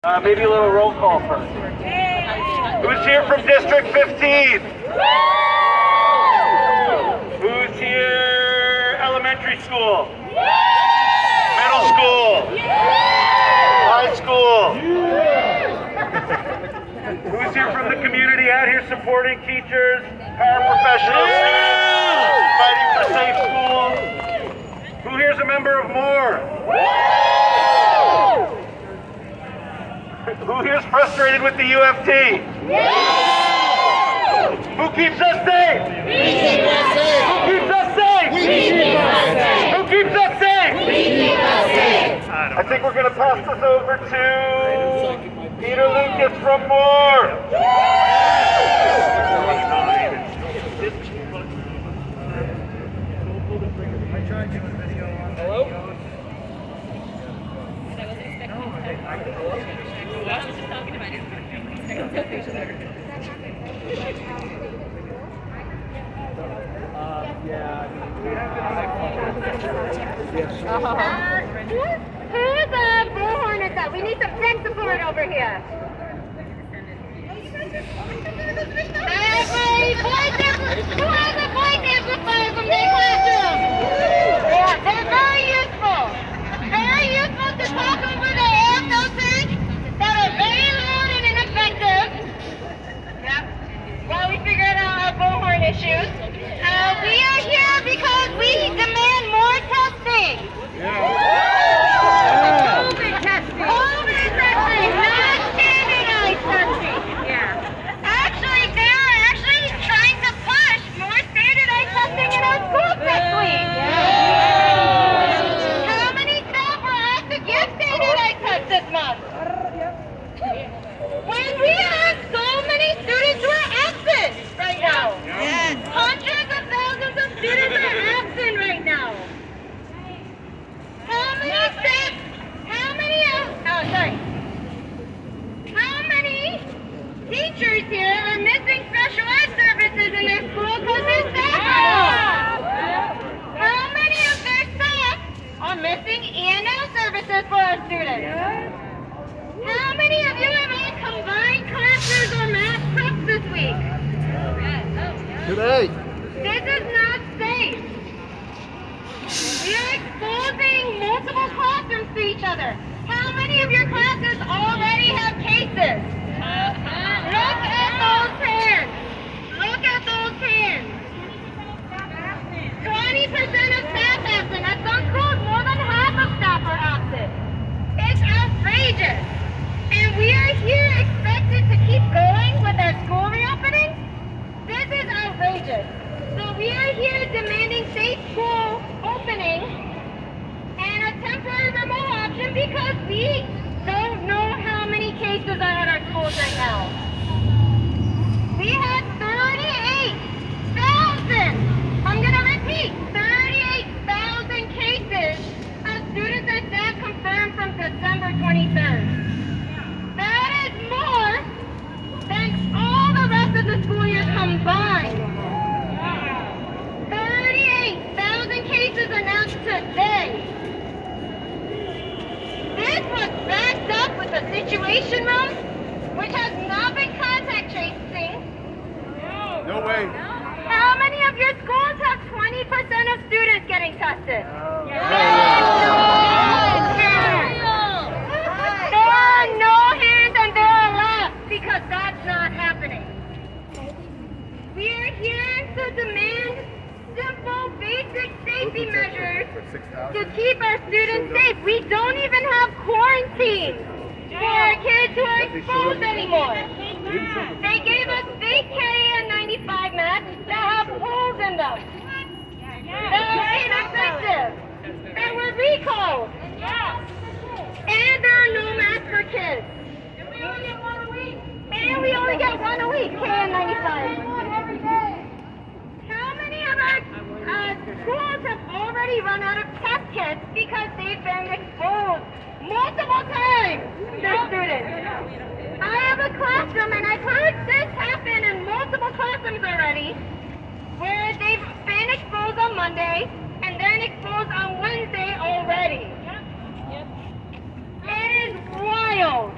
Maybe a little roll call first. Who's here from District 15? Who's here elementary school? Middle school? High school? Who's here from the community out here supporting teachers, paraprofessionals, students, fighting for safe schools? Who here's a member of MORE? Who here's frustrated with the UFT? Who keeps us safe? We keep us safe. Who keeps us safe? We keep us safe. Who keeps us safe? We keep us safe. I think we're going to pass this over to Peter Lucas from MORE. Hello? I was just talking about it. Who's bullhorn is that? We need some tech support over here. Who has a voice amplifier from their classroom? Yeah, they're very useful. Very useful to talk over the air filters that are very loud and ineffective. Yep. While we figure out our bullhorn issues. We are here because we demand more testing. COVID testing. COVID testing, not standardized testing. Yeah. Actually, they're actually trying to push more standardized testing in our schools this week. How many staff were asked to give standardized tests this month? When we have so many students who are absent right now. Yes. Hundreds of thousands of students are absent right now. How many teachers here are missing special ed services in their school because their staff are off? How many of their staff are missing E&L services for our students? How many of you have had combined classes or math prep this week? Today. This is not safe. We are exposing multiple classrooms to each other. How many of your classes already have cases? Look at those hands. Look at those hands. 20% of staff absent. At some schools, more than half of staff are absent. It's outrageous. And we are here expected to keep going with our school reopening? This is outrageous. So we are here demanding safe school opening and a temporary remote option because we don't know how many cases are at our schools right now. We had 38,000, I'm going to repeat, 38,000 cases of students and staff confirmed from December 23rd. That is more than all the rest of the school year combined. 38,000 cases announced today. This was backed up with the Situation Room, which has not been contact tracing. No way. How many of your schools have 20% of students getting tested? There are no hands and there are left because that's not happening. We are here to demand simple, basic safety measures to keep our students safe. We don't even have quarantine for our kids who are exposed anymore. They gave us fake KN95 masks that have holes in them. That are ineffective. That were recalled. And there are no masks for kids. And we only get one a week. KN95. How many of our schools have already run out of test kits because they've been exposed multiple times, their students? I have a classroom, and I've heard this happen in multiple classrooms already, where they've been exposed on Monday and then exposed on Wednesday already. It is wild.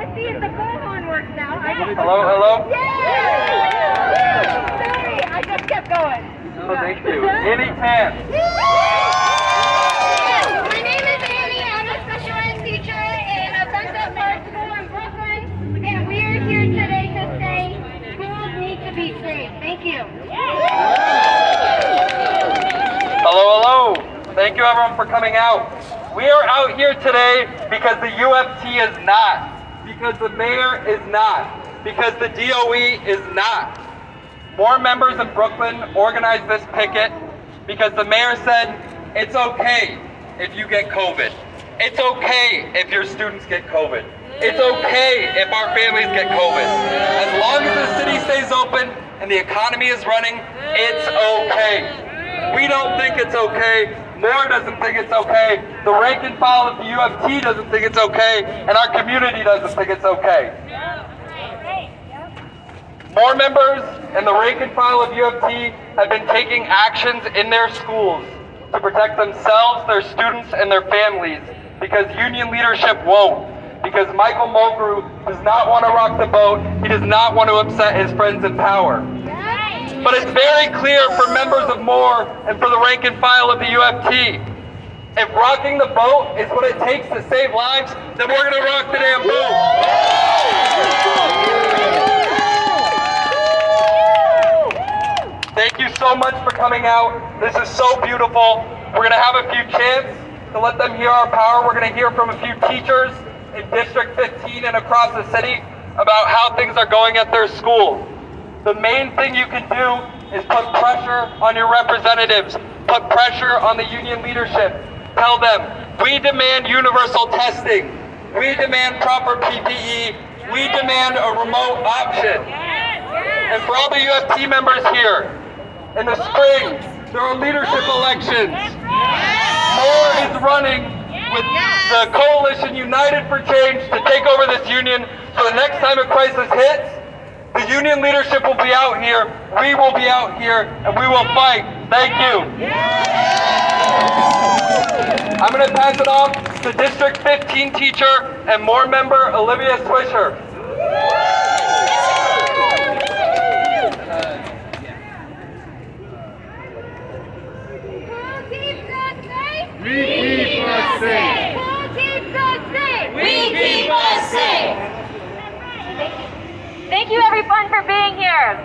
can't see if the bullhorn works now. Hello, hello? Yay! Sorry, I just kept going. Oh, thank you. Annie Tan. My name is Annie. I'm a special ed teacher in a Sunset Park School in Brooklyn, and we are here today to say schools need to be safe. Thank you. Hello, hello. Thank you everyone for coming out. We are out here today because the UFT is not, because the mayor is not, because the DOE is not. More members in Brooklyn organized this picket because the mayor said it's okay if you get COVID. It's okay if your students get COVID. It's okay if our families get COVID. As long as the city stays open and the economy is running, it's okay. We don't think it's okay. Moore doesn't think it's okay. The rank and file of the UFT doesn't think it's okay. And our community doesn't think it's okay. More members and the rank and file of UFT have been taking actions in their schools to protect themselves, their students, and their families because union leadership won't. Because Michael Mulgrew does not want to rock the boat. He does not want to upset his friends in power. But it's very clear for members of Moore and for the rank and file of the UFT. If rocking the boat is what it takes to save lives, then we're going to rock the damn boat. Thank you so much for coming out. This is so beautiful. We're going to have a few chants to let them hear our power. We're going to hear from a few teachers in District 15 and across the city about how things are going at their school. The main thing you can do is put pressure on your representatives, put pressure on the union leadership. Tell them, we demand universal testing. We demand proper PPE. We demand a remote option. And for all the UFT members here, in the spring, there are leadership elections. Moore is running with the coalition United for Change to take over this union. So the next time a crisis hits, the union leadership will be out here, we will be out here, and we will fight. Thank you. I'm going to pass it off to District 15 teacher and Moore member Olivia Swisher. Who keeps us safe? We keep us safe. Who keeps us safe? We keep us safe. Thank you everyone for being here.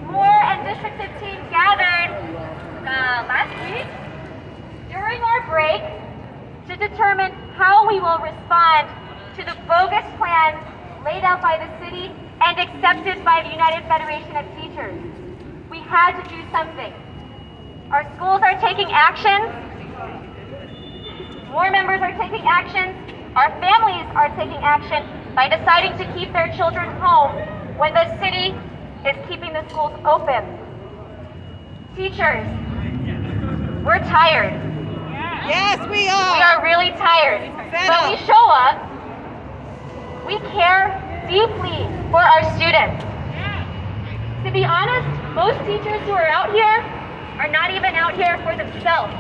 Moore and District 15 gathered last week during our break to determine how we will respond to the bogus plan laid out by the city and accepted by the United Federation of Teachers. We had to do something. Our schools are taking action. More members are taking action. Our families are taking action by deciding to keep their children home when the city is keeping the schools open. Teachers, we're tired. Yes, we We are. are really tired. Fed When up. we show up, we care deeply for our students. To be honest, most teachers who are out here are not even out here for themselves.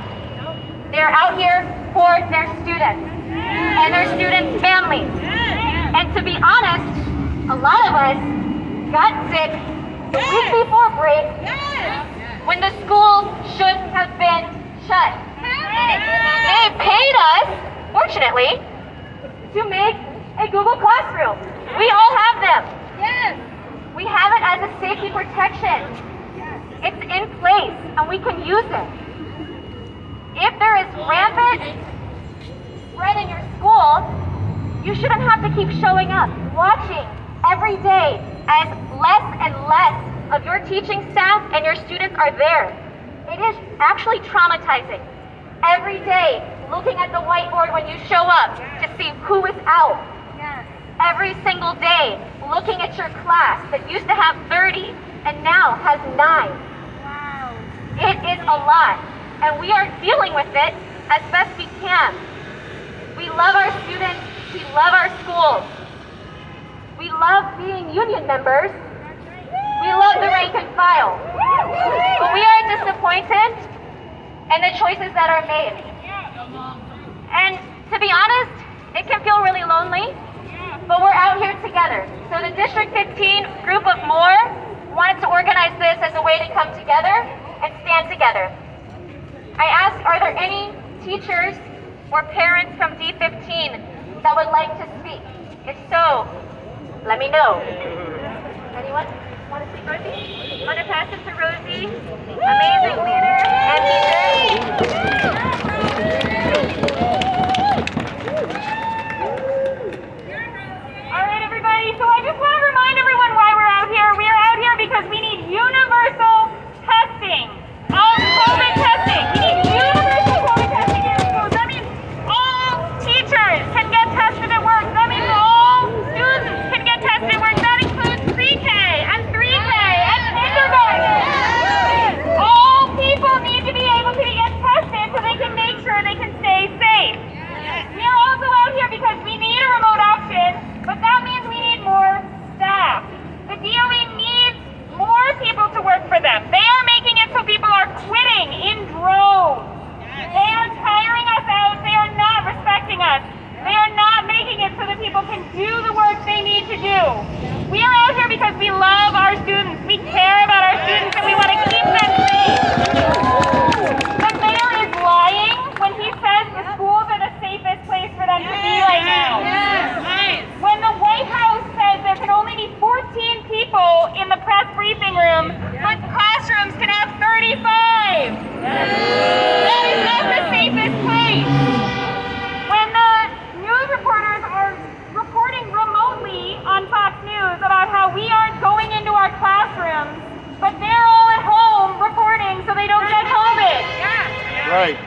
They're out here for their students and their students' families. And to be honest, a lot of us got sick the week before break when the school should have been shut. They paid us, fortunately, to make a Google Classroom. We all have them. Yes. We have it as a safety protection. It's in place and we can use it. If there is rampant spread in your school, you shouldn't have to keep showing up, watching every day as less and less of your teaching staff and your students are there. It is actually traumatizing. Every day, looking at the whiteboard when you show up to see who is out. Every single day, looking at your class that used to have 30 and now has 9. Wow. It is a lot, and we are dealing with it as best we can. We love our students, we love our schools. We love being union members. We love the rank and file. But we are disappointed in the choices that are made. And to be honest, it can feel really lonely, but we're out here District 15 group of more wanted to organize this as a way to come together and stand together. I asked, are there any teachers or parents from D15 that would like to speak? If so, let me know. Anyone want to speak, Rosie? I'm going to pass it to Rosie, amazing leader and teacher. All right, everybody, so I just want to remind everyone why we're out here. We are out here because we need universal testing of COVID testing. We need universal COVID testing in schools. That means all teachers can get tested at work. That means all students can get tested at work. That includes pre-K and 3K and kindergarten. All people need to be able to get tested so they can make sure they can stay safe. We are also out here because we need a remote option, but that means we need more staff. The DOE needs more people to work for them. They are making it so people are quitting in droves. They are tiring us out. They are not respecting us. They are not making it so that people can do the work they need to do. We are out here because we love our students. We care about our students and we want to keep them safe. The mayor is lying when he says the schools are the safest place for them to be right now. When the White House says there can only be 14 people in the press briefing room, but classrooms can have 35. That is not the safest place. When the news reporters are reporting remotely on Fox News about how we aren't going into our classrooms, but they're all at home reporting so they don't get COVID. Right.